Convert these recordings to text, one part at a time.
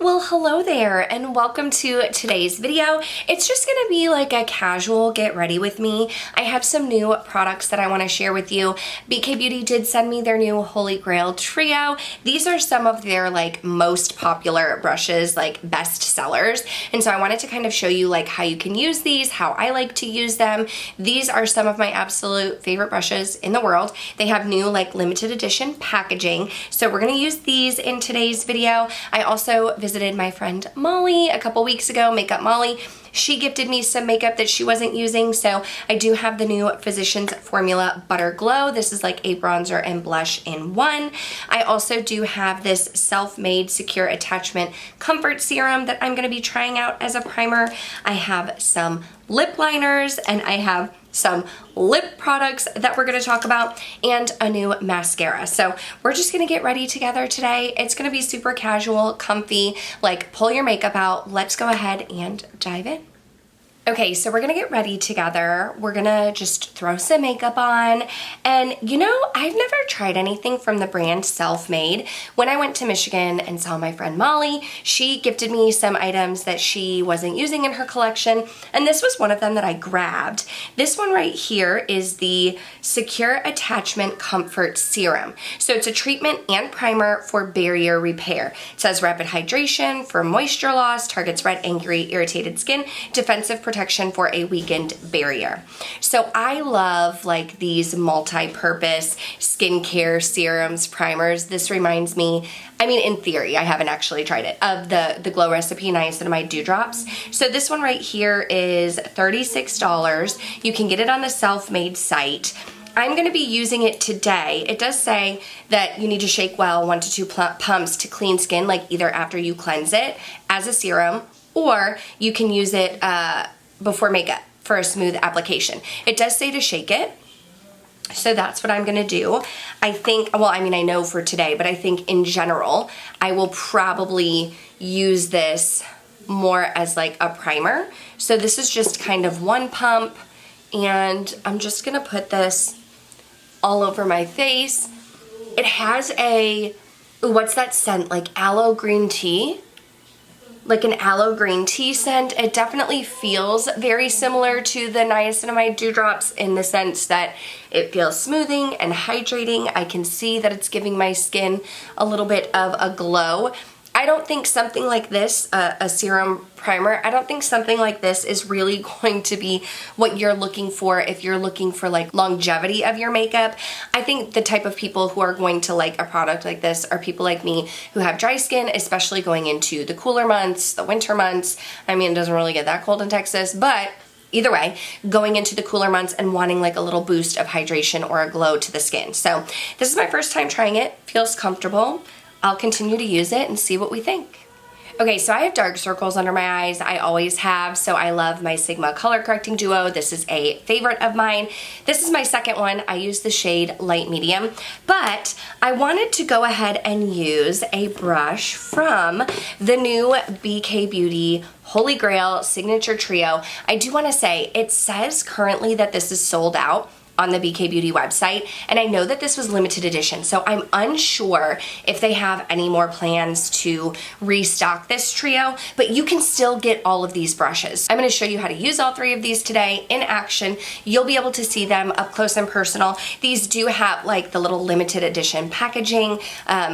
Well, hello there and welcome to today's video. It's just gonna be like a casual get ready with me. I have some new products that I wanna share with you. BK did send me their new Holy Grail trio. These are some of their like most popular brushes, like best sellers. And so I wanted to kind of show you like how you can use these, how I like to use them. These are some of my absolute favorite brushes in the world. They have new like limited edition packaging. So we're gonna use these in today's video. I also visited my friend Molly a couple weeks ago, Makeup Molly. She gifted me some makeup that she wasn't using, so I do have the new Physicians Formula Butter Glow. This is like a bronzer and blush in one. I also do have this Selfmade Secure Attachment Comfort Serum that I'm gonna be trying out as a primer. I have some lip liners and I have some lip products that we're gonna talk about and a new mascara. So we're just gonna get ready together today. It's gonna be super casual, comfy, like pull your makeup out. Let's go ahead and dive in. Okay, so we're gonna get ready together. We're gonna just throw some makeup on. And you know, I've never tried anything from the brand Selfmade. When I went to Michigan and saw my friend Molly, she gifted me some items that she wasn't using in her collection. And this was one of them that I grabbed. This one right here is the Secure Attachment Comfort Serum. So it's a treatment and primer for barrier repair. It says rapid hydration for moisture loss, targets red, angry, irritated skin, defensive protection for a weakened barrier. So I love like these multi-purpose skincare serums, primers. This reminds me, I mean, in theory, I haven't actually tried it, of the Glow Recipe Niacinamide Dewdrops. So this one right here is $36. You can get it on the Selfmade site. I'm gonna be using it today. It does say that you need to shake well 1 to 2 pumps to clean skin, like either after you cleanse it as a serum, or you can use it before makeup for a smooth application. It does say to shake it, so that's what I'm gonna do. I think, well, I mean, I know for today, but I think in general, I will probably use this more as like a primer. So this is just kind of one pump, and I'm just gonna put this all over my face. It has a, ooh, what's that scent? Like aloe green tea? Like an aloe green tea scent. It definitely feels very similar to the niacinamide dewdrops in the sense that it feels smoothing and hydrating. I can see that it's giving my skin a little bit of a glow. I don't think something like this, a serum primer, I don't think something like this is really going to be what you're looking for if you're looking for like longevity of your makeup. I think the type of people who are going to like a product like this are people like me who have dry skin, especially going into the cooler months, the winter months. I mean, it doesn't really get that cold in Texas, but either way, going into the cooler months and wanting like a little boost of hydration or a glow to the skin. So this is my first time trying it, feels comfortable. I'll continue to use it and see what we think. Okay, so I have dark circles under my eyes. I always have, so I love my Sigma Color Correcting Duo. This is a favorite of mine. This is my second one. I use the shade Light Medium, but I wanted to go ahead and use a brush from the new BK Holy Grail Signature Trio. I do want to say, it says currently that this is sold out on the BK website, and I know that this was limited edition, so I'm unsure if they have any more plans to restock this trio, but you can still get all of these brushes. I'm gonna show you how to use all 3 of these today in action. You'll be able to see them up close and personal. These do have like the little limited edition packaging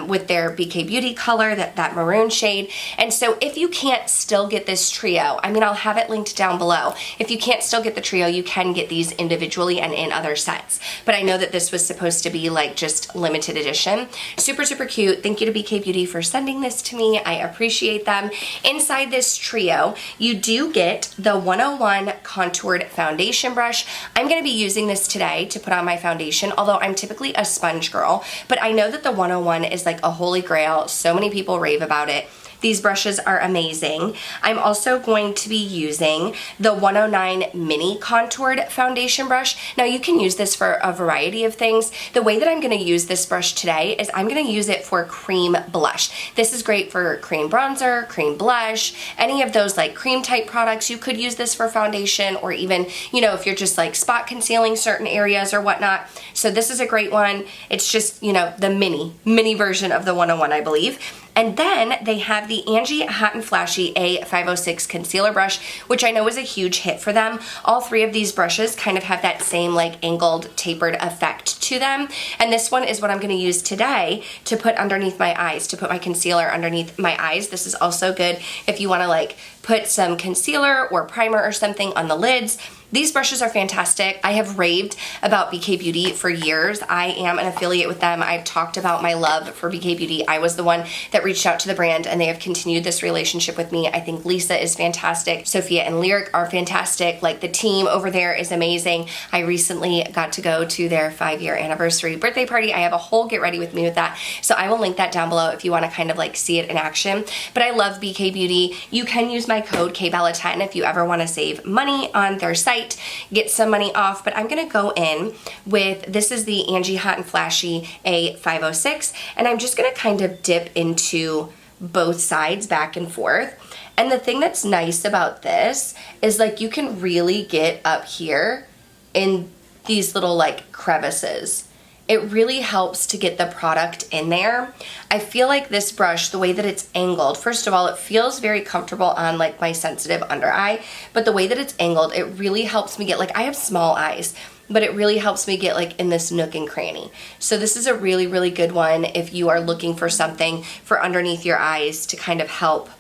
with their BK color, that maroon shade, and so if you can't still get this trio, I mean, I'll have it linked down below. If you can't still get the trio, you can get these individually and in other sets, but I know that this was supposed to be like just limited edition. Super, super cute. Thank you to BK for sending this to me. I appreciate them. Inside this trio, you do get the 101 Contoured Foundation Brush. I'm going to be using this today to put on my foundation, although I'm typically a sponge girl, but I know that the 101 is like a holy grail. So many people rave about it. These brushes are amazing. I'm also going to be using the 109 Mini Contoured Foundation Brush. Now you can use this for a variety of things. The way that I'm gonna use this brush today is I'm gonna use it for cream blush. This is great for cream bronzer, cream blush, any of those like cream type products. You could use this for foundation, or even, you know, if you're just like spot concealing certain areas or whatnot. So this is a great one. It's just, you know, the mini version of the 101, I believe. And then they have the Angie Hot and Flashy A506 concealer brush, which I know is a huge hit for them. All three of these brushes kind of have that same like angled, tapered effect to them. And this one is what I'm gonna use today to put underneath my eyes, to put my concealer underneath my eyes. This is also good if you wanna like put some concealer or primer or something on the lids. These brushes are fantastic. I have raved about BK for years. I am an affiliate with them. I've talked about my love for BK. I was the one that reached out to the brand and they have continued this relationship with me. I think Lisa is fantastic. Sophia and Lyric are fantastic. Like the team over there is amazing. I recently got to go to their 5-year anniversary birthday party. I have a whole get ready with me with that. So I will link that down below if you want to kind of like see it in action. But I love BK. You can use my code KBella10 if you ever want to save money on their site, get some money off. But I'm gonna go in with, this is the Angie Hot and Flashy A506, and I'm just gonna kind of dip into both sides back and forth. And the thing that's nice about this is like you can really get up here in these little like crevices. It really helps to get the product in there. I feel like this brush, the way that it's angled, first of all, it feels very comfortable on like my sensitive under eye, but the way that it's angled, it really helps me get, like I have small eyes, but it really helps me get like in this nook and cranny. So this is a really, really good one if you are looking for something for underneath your eyes to kind of help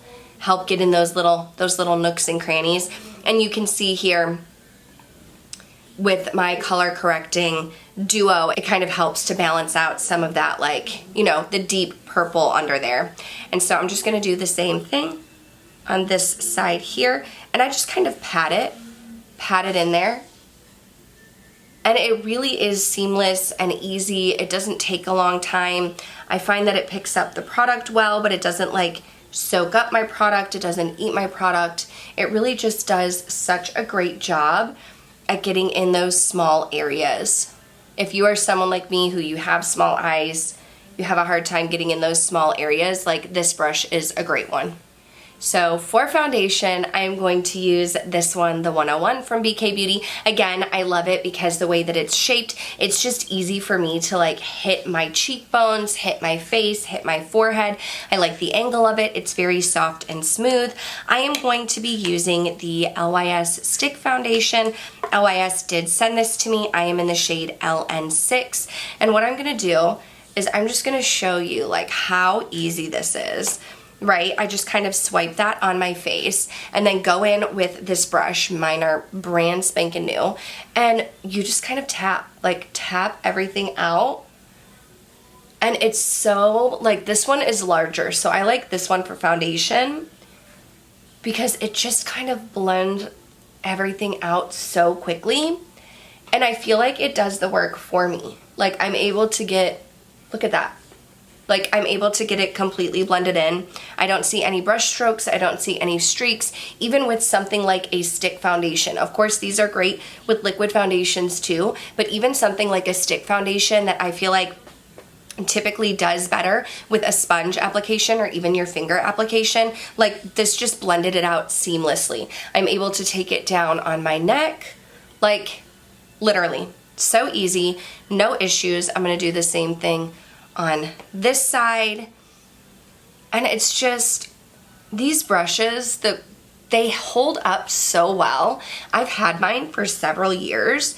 get in those little nooks and crannies. And you can see here, with my color correcting duo, it kind of helps to balance out some of that, like, you know, the deep purple under there. And so I'm just gonna do the same thing on this side here, and I just kind of pat it in there. And it really is seamless and easy. It doesn't take a long time. I find that it picks up the product well, but it doesn't like soak up my product. It doesn't eat my product. It really just does such a great job at getting in those small areas. If you are someone like me who you have small eyes, you have a hard time getting in those small areas, like this brush is a great one. So for foundation, I'm going to use this one, the 101 from BK. Again, I love it because the way that it's shaped, it's just easy for me to like hit my cheekbones, hit my face, hit my forehead. I like the angle of it. It's very soft and smooth. I am going to be using the LYS Stick Foundation. LYS did send this to me. I am in the shade LN6. And what I'm gonna do is I'm just gonna show you like how easy this is. Right, I just kind of swipe that on my face and then go in with this brush. Mine are brand spanking new, and you just kind of tap everything out. And it's so, like, this one is larger, so I like this one for foundation because it just kind of blends everything out so quickly, and I feel like it does the work for me. Like, I'm able to get, look at that. Like, I'm able to get it completely blended in. I don't see any brush strokes. I don't see any streaks, even with something like a stick foundation. Of course, these are great with liquid foundations too, but even something like a stick foundation that I feel like typically does better with a sponge application or even your finger application, like this just blended it out seamlessly. I'm able to take it down on my neck, like literally, so easy, no issues. I'm gonna do the same thing on this side, and it's just, these brushes, they hold up so well. I've had mine for several years,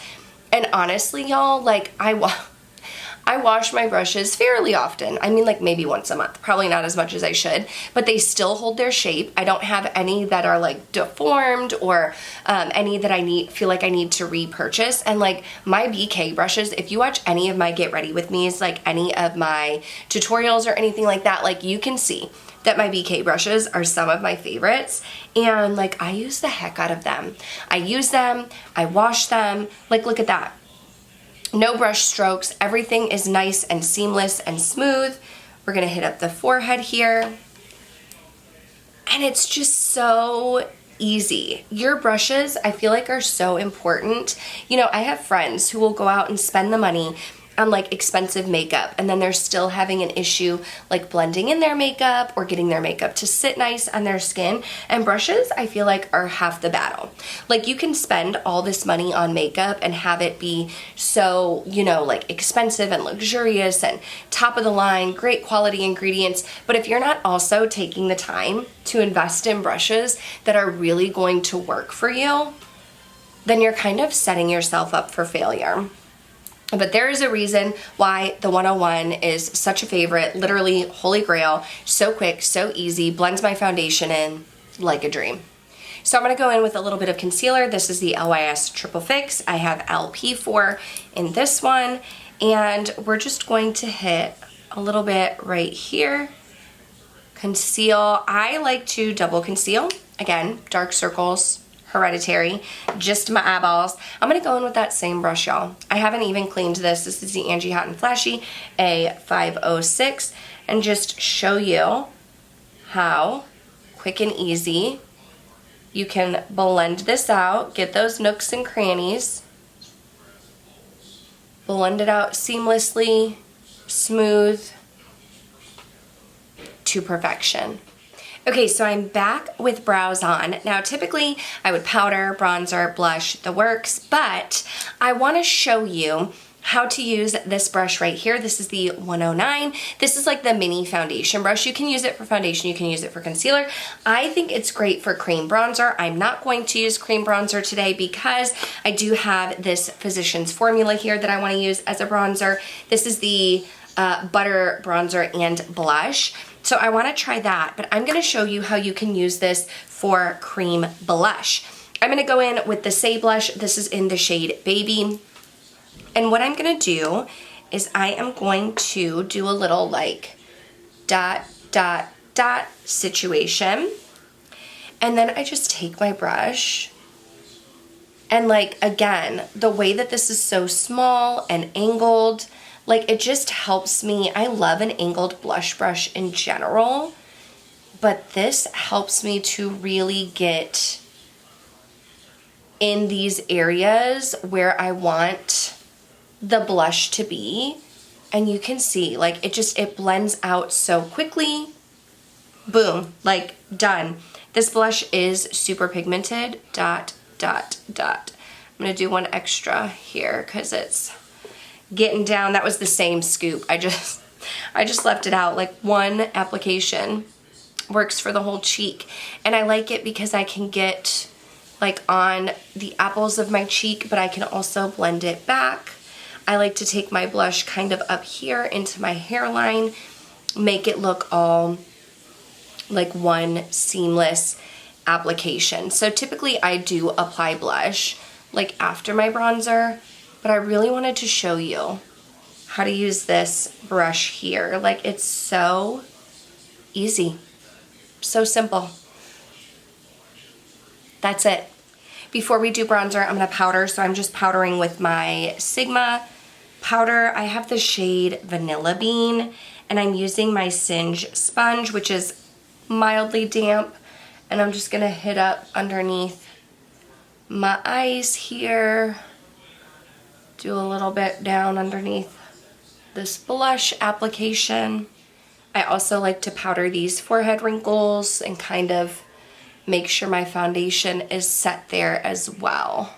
and honestly, y'all, like I wash my brushes fairly often. I mean, like maybe once a month, probably not as much as I should, but they still hold their shape. I don't have any that are like deformed or any that feel like I need to repurchase. And like my BK brushes, if you watch any of my Get Ready With Me's, like any of my tutorials or anything like that, like you can see that my BK brushes are some of my favorites, and like I use the heck out of them. I use them, I wash them, like look at that. No brush strokes, everything is nice and seamless and smooth. We're gonna hit up the forehead here. And it's just so easy. Your brushes, I feel like, are so important. You know, I have friends who will go out and spend the money on like expensive makeup and then they're still having an issue like blending in their makeup or getting their makeup to sit nice on their skin. And brushes, I feel like, are half the battle. Like, you can spend all this money on makeup and have it be so, you know, like expensive and luxurious and top of the line, great quality ingredients, but if you're not also taking the time to invest in brushes that are really going to work for you, then you're kind of setting yourself up for failure. But there is a reason why the 101 is such a favorite, literally holy grail, so quick, so easy, blends my foundation in like a dream. So I'm gonna go in with a little bit of concealer. This is the LYS Triple Fix. I have LP4 in this one, and we're just going to hit a little bit right here. Conceal. I like to double conceal. Again, dark circles, hereditary, just my eyeballs. I'm gonna go in with that same brush, y'all. I haven't even cleaned this. This is the Angie Hot and Flashy A506, and just show you how quick and easy you can blend this out, get those nooks and crannies, blend it out seamlessly, smooth, to perfection. Okay, so I'm back with brows on. Now, typically I would powder, bronzer, blush, the works, but I wanna show you how to use this brush right here. This is the 109. This is like the mini foundation brush. You can use it for foundation, you can use it for concealer. I think it's great for cream bronzer. I'm not going to use cream bronzer today because I do have this Physicians Formula here that I wanna use as a bronzer. This is the Butter Bronzer and Blush. So I wanna try that, but I'm gonna show you how you can use this for cream blush. I'm gonna go in with the Saie Blush. This is in the shade Baby. And what I'm gonna do is I am going to do a little like dot, dot, dot situation. And then I just take my brush and, like, again, the way that this is so small and angled, like, it just helps me. I love an angled blush brush in general, but this helps me to really get in these areas where I want the blush to be. And you can see, like, it blends out so quickly. Boom, like, done. This blush is super pigmented. Dot, dot, dot. I'm gonna do one extra here because it's getting down. That was the same scoop. I just left it out. Like, one application works for the whole cheek. And I like it because I can get, like, on the apples of my cheek, but I can also blend it back. I like to take my blush kind of up here into my hairline, make it look all like one seamless application. So typically I do apply blush like after my bronzer, but I really wanted to show you how to use this brush here. Like, it's so easy, so simple. That's it. Before we do bronzer, I'm gonna powder, so I'm just powdering with my Sigma powder. I have the shade Vanilla Bean, and I'm using my Singe sponge, which is mildly damp, and I'm just gonna hit up underneath my eyes here, do a little bit down underneath this blush application. I also like to powder these forehead wrinkles and kind of make sure my foundation is set there as well.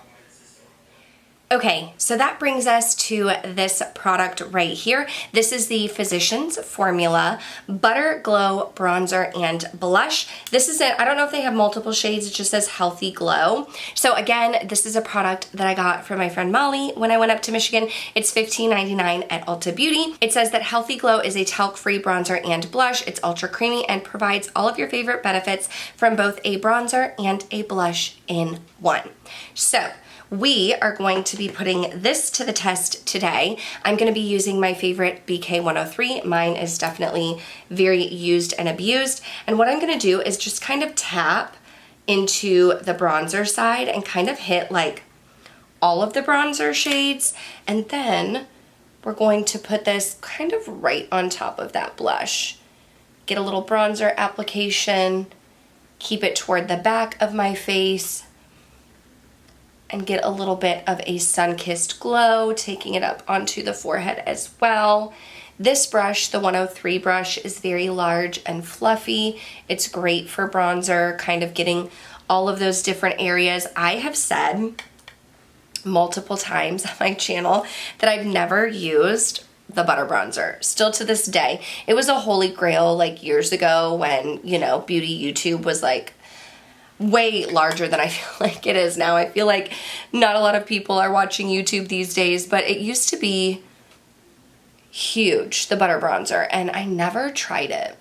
Okay, so that brings us to this product right here. This is the Physicians Formula Butter Glow Bronzer and Blush. This is it. I don't know if they have multiple shades. It just says Healthy Glow. So again, this is a product that I got from my friend Molly when I went up to Michigan. It's $15.99 at Ulta Beauty. It says that Healthy Glow is a talc-free bronzer and blush. It's ultra creamy and provides all of your favorite benefits from both a bronzer and a blush in one. So we are going to be putting this to the test today. I'm going to be using my favorite BK103. Mine is definitely very used and abused. And what I'm going to do is just kind of tap into the bronzer side and kind of hit like all of the bronzer shades. And then we're going to put this kind of right on top of that blush. Get a little bronzer application, keep it toward the back of my face, and get a little bit of a sun-kissed glow, taking it up onto the forehead as well. This brush, the 103 brush, is very large and fluffy. It's great for bronzer, kind of getting all of those different areas. I have said multiple times on my channel that I've never used the butter bronzer. Still to this day. It was a holy grail like years ago when, you know, beauty YouTube was like way larger than I feel like it is now. I feel like not a lot of people are watching YouTube these days, but it used to be huge, the butter bronzer, and I never tried it.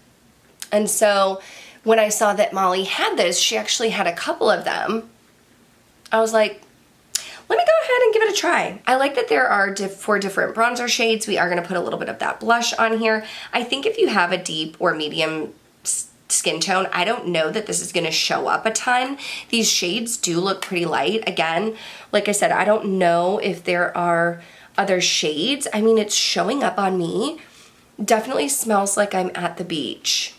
And so when I saw that Molly had this, she actually had a couple of them, I was like, let me go ahead and give it a try. I like that there are 4 different bronzer shades. We are going to put a little bit of that blush on here. I think if you have a deep or medium skin tone, I don't know that this is going to show up a ton. These shades do look pretty light. Again, like I said, I don't know if there are other shades. I mean, it's showing up on me. Definitely smells like I'm at the beach.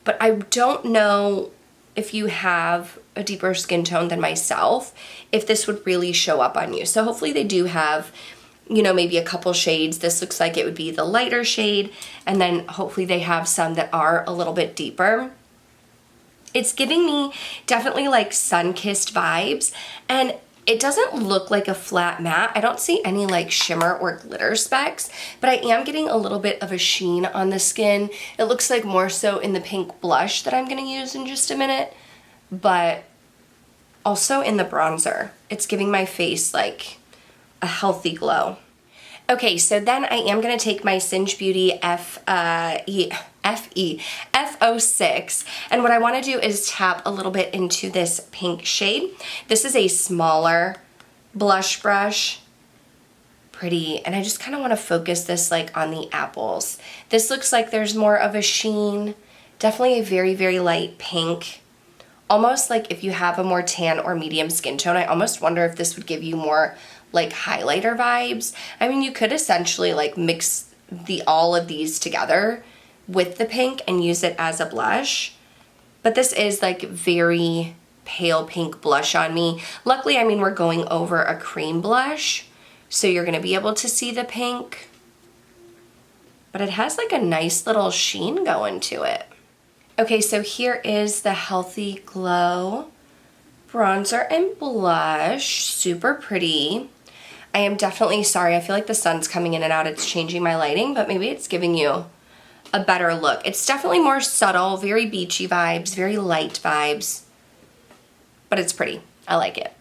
But I don't know if you have a deeper skin tone than myself, if this would really show up on you. So hopefully they do have, you know, maybe a couple shades. This looks like it would be the lighter shade, and then hopefully they have some that are a little bit deeper. It's giving me definitely like sun-kissed vibes, and it doesn't look like a flat matte. I don't see any like shimmer or glitter specks, but I am getting a little bit of a sheen on the skin. It looks like more so in the pink blush that I'm gonna use in just a minute, but also in the bronzer. It's giving my face like a healthy glow. Okay, so then I am gonna take my Singe Beauty F06, and what I wanna do is tap a little bit into this pink shade. This is a smaller blush brush, pretty, and I just kinda wanna focus this like on the apples. This looks like there's more of a sheen, definitely a very, very light pink. Almost like if you have a more tan or medium skin tone, I almost wonder if this would give you more like highlighter vibes. I mean, you could essentially like mix all of these together with the pink and use it as a blush, but this is like very pale pink blush on me. Luckily, I mean, we're going over a cream blush, so you're gonna be able to see the pink, but it has like a nice little sheen going to it. Okay, so here is the Healthy Glow bronzer and blush. Super pretty. I am definitely sorry. I feel like the sun's coming in and out. It's changing my lighting, but maybe it's giving you a better look. It's definitely more subtle, very beachy vibes, very light vibes, but it's pretty. I like it.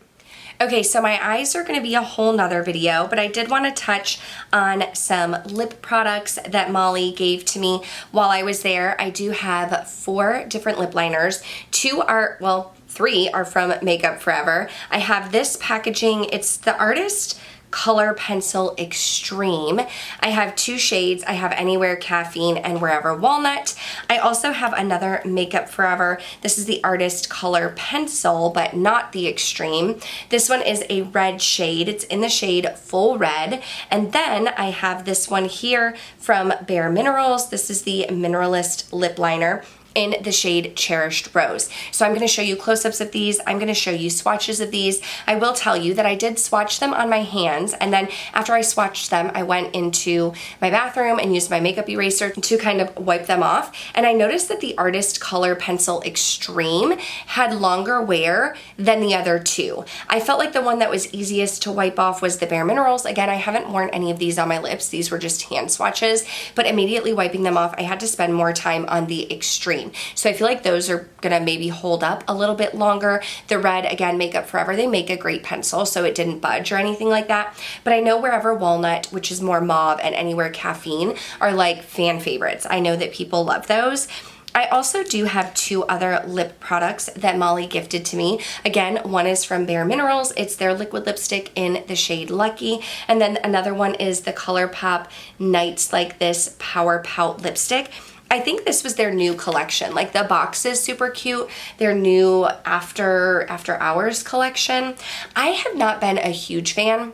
Okay, so my eyes are gonna be a whole nother video, but I did wanna touch on some lip products that Molly gave to me while I was there. I do have 4 different lip liners. 3 are from Makeup Forever. I have this packaging. It's the Artist Color Pencil Extreme. I have 2 shades. I have Anywhere Caffeine and Wherever Walnut. I also have another Makeup Forever. This is the Artist Color Pencil, but not the Extreme. This one is a red shade. It's in the shade Full Red. And then I have this one here from Bare Minerals. This is the Mineralist Lip Liner in the shade Cherished Rose. So I'm gonna show you close-ups of these. I'm gonna show you swatches of these. I will tell you that I did swatch them on my hands, and then after I swatched them, I went into my bathroom and used my makeup eraser to kind of wipe them off. And I noticed that the Artist Color Pencil Extreme had longer wear than the other 2. I felt like the one that was easiest to wipe off was the Bare Minerals. Again, I haven't worn any of these on my lips. These were just hand swatches, but immediately wiping them off, I had to spend more time on the Extreme. So I feel like those are gonna maybe hold up a little bit longer. The red, again, Makeup Forever, they make a great pencil, so it didn't budge or anything like that. But I know Wherever Walnut, which is more mauve, and Anywhere Caffeine are like fan favorites. I know that people love those. I also do have 2 other lip products that Molly gifted to me. Again, one is from Bare Minerals. It's their liquid lipstick in the shade Lucky. And then another one is the ColourPop Nights Like This Power Pout lipstick. I think this was their new collection. Like, the box is super cute. Their new After Hours collection. I have not been a huge fan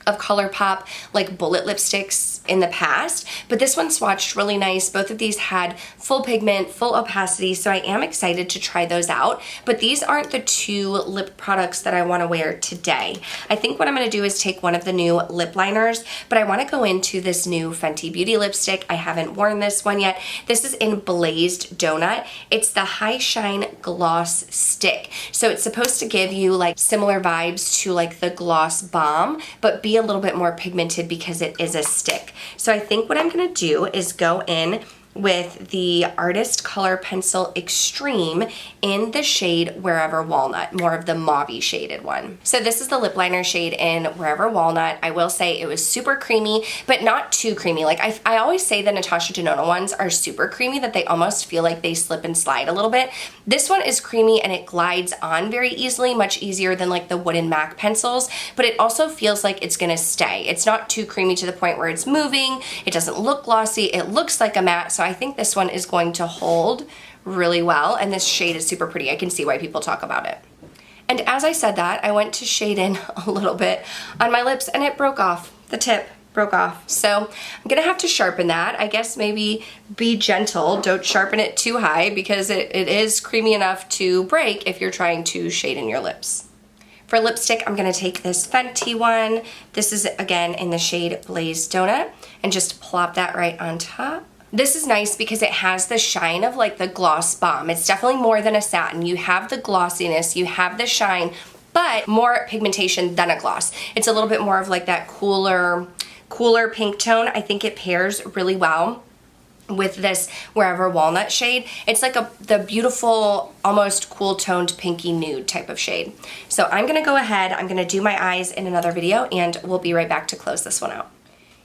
of ColourPop like bullet lipsticks in the past, but this one swatched really nice. Both of these had full pigment, full opacity, so I am excited to try those out, but these aren't the two lip products that I want to wear today. I think what I'm going to do is take one of the new lip liners, but I want to go into this new Fenty Beauty lipstick. I haven't worn this one yet. This is in Blazed Donut. It's the High Shine Gloss Stick, so it's supposed to give you like similar vibes to like the Gloss Bomb, but be a little bit more pigmented because it is a stick. So I think what I'm gonna do is go in with the Artist Color Pencil Extreme in the shade Wherever Walnut, more of the mauve-y shaded one. So this is the lip liner shade in Wherever Walnut. I will say it was super creamy, but not too creamy. Like I always say the Natasha Denona ones are super creamy, that they almost feel like they slip and slide a little bit. This one is creamy and it glides on very easily, much easier than like the Wooden MAC pencils, but it also feels like it's gonna stay. It's not too creamy to the point where it's moving. It doesn't look glossy. It looks like a matte, so I think this one is going to hold really well, and this shade is super pretty. I can see why people talk about it. And as I said that, I went to shade in a little bit on my lips and it broke off. The tip broke off. So I'm gonna have to sharpen that. I guess maybe be gentle. Don't sharpen it too high because it is creamy enough to break if you're trying to shade in your lips. For lipstick, I'm gonna take this Fenty one. This is again in the shade Blazed Donut, and just plop that right on top. This is nice because it has the shine of like the Gloss Bomb. It's definitely more than a satin. You have the glossiness, you have the shine, but more pigmentation than a gloss. It's a little bit more of like that cooler pink tone. I think it pairs really well with this Wherever Walnut shade. It's like the beautiful, almost cool toned pinky nude type of shade. So I'm gonna go ahead, I'm gonna do my eyes in another video, and we'll be right back to close this one out.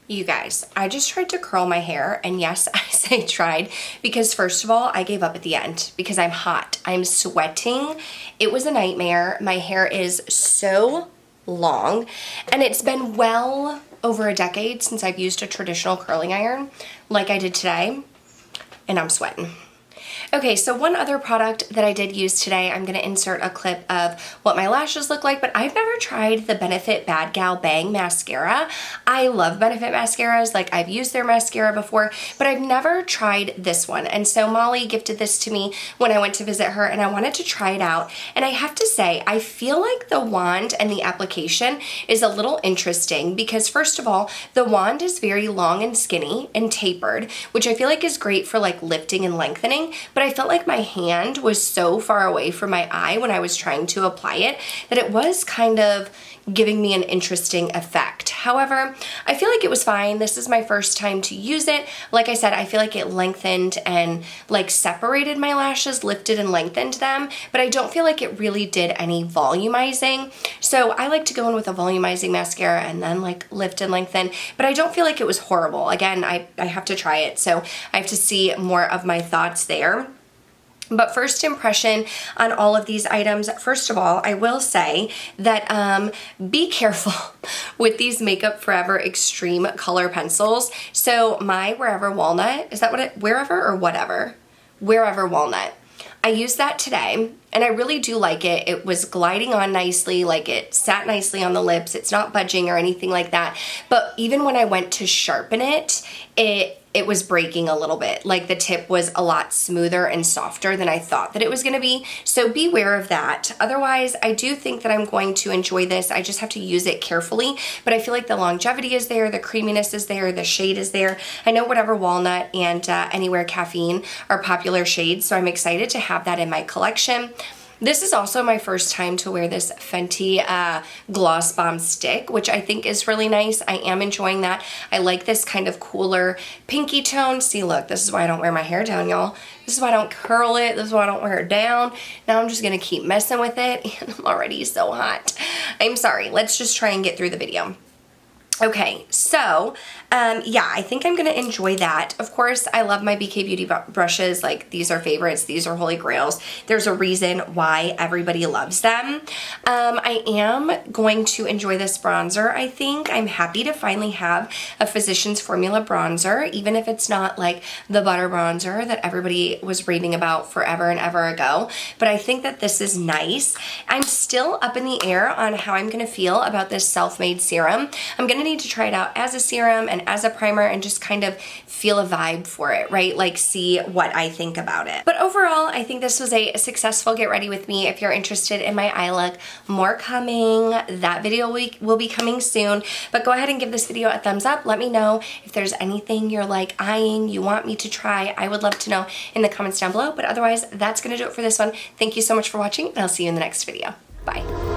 You guys, I just tried to curl my hair, and yes, I say tried, because first of all, I gave up at the end because I'm hot. I'm sweating. It was a nightmare. My hair is so long, and it's been well over a decade since I've used a traditional curling iron like I did today, and I'm sweating. Okay, so one other product that I did use today, I'm gonna insert a clip of what my lashes look like, but I've never tried the Benefit Bad Gal Bang Mascara. I love Benefit mascaras, like I've used their mascara before, but I've never tried this one. And so Molly gifted this to me when I went to visit her, and I wanted to try it out. And I have to say, I feel like the wand and the application is a little interesting because first of all, the wand is very long and skinny and tapered, which I feel like is great for like lifting and lengthening, but I felt like my hand was so far away from my eye when I was trying to apply it that it was kind of giving me an interesting effect. However, I feel like it was fine. This is my first time to use it. Like I said, I feel like it lengthened and like separated my lashes, lifted and lengthened them, but I don't feel like it really did any volumizing. So I like to go in with a volumizing mascara and then like lift and lengthen, but I don't feel like it was horrible. Again, I have to try it, so I have to see more of my thoughts there. But first impression on all of these items, first of all, I will say that be careful with these Makeup Forever Extreme Color Pencils. So my Wherever Walnut, is that what it, Wherever or Whatever? Wherever Walnut. I used that today, and I really do like it. It was gliding on nicely, like it sat nicely on the lips. It's not budging or anything like that. But even when I went to sharpen it, it was breaking a little bit. Like the tip was a lot smoother and softer than I thought that it was gonna be. So beware of that. Otherwise, I do think that I'm going to enjoy this. I just have to use it carefully, but I feel like the longevity is there, the creaminess is there, the shade is there. I know Whatever Walnut and Anywhere Caffeine are popular shades, so I'm excited to have that in my collection. This is also my first time to wear this Fenty Gloss Bomb stick, which I think is really nice. I am enjoying that. I like this kind of cooler pinky tone. See, look, this is why I don't wear my hair down, y'all. This is why I don't curl it. This is why I don't wear it down. Now I'm just gonna keep messing with it, and I'm already so hot. I'm sorry. Let's just try and get through the video. Okay, so yeah, I think I'm gonna enjoy that. Of course, I love my BK Beauty brushes. Like, these are favorites. These are holy grails. There's a reason why everybody loves them. I am going to enjoy this bronzer, I think. I'm happy to finally have a Physicians Formula bronzer, even if it's not like the butter bronzer that everybody was raving about forever and ever ago. But I think that this is nice. I'm still up in the air on how I'm gonna feel about this Selfmade Serum. I'm gonna need to try it out as a serum and as a primer and just kind of feel a vibe for it, right? Like, see what I think about it. But overall, I think this was a successful get ready with me. If you're interested in my eye look, more coming. That video will be coming soon. But go ahead and give this video a thumbs up. Let me know if there's anything you're like eyeing, you want me to try. I would love to know in the comments down below. But otherwise, that's gonna do it for this one. Thank you so much for watching, and I'll see you in the next video. Bye.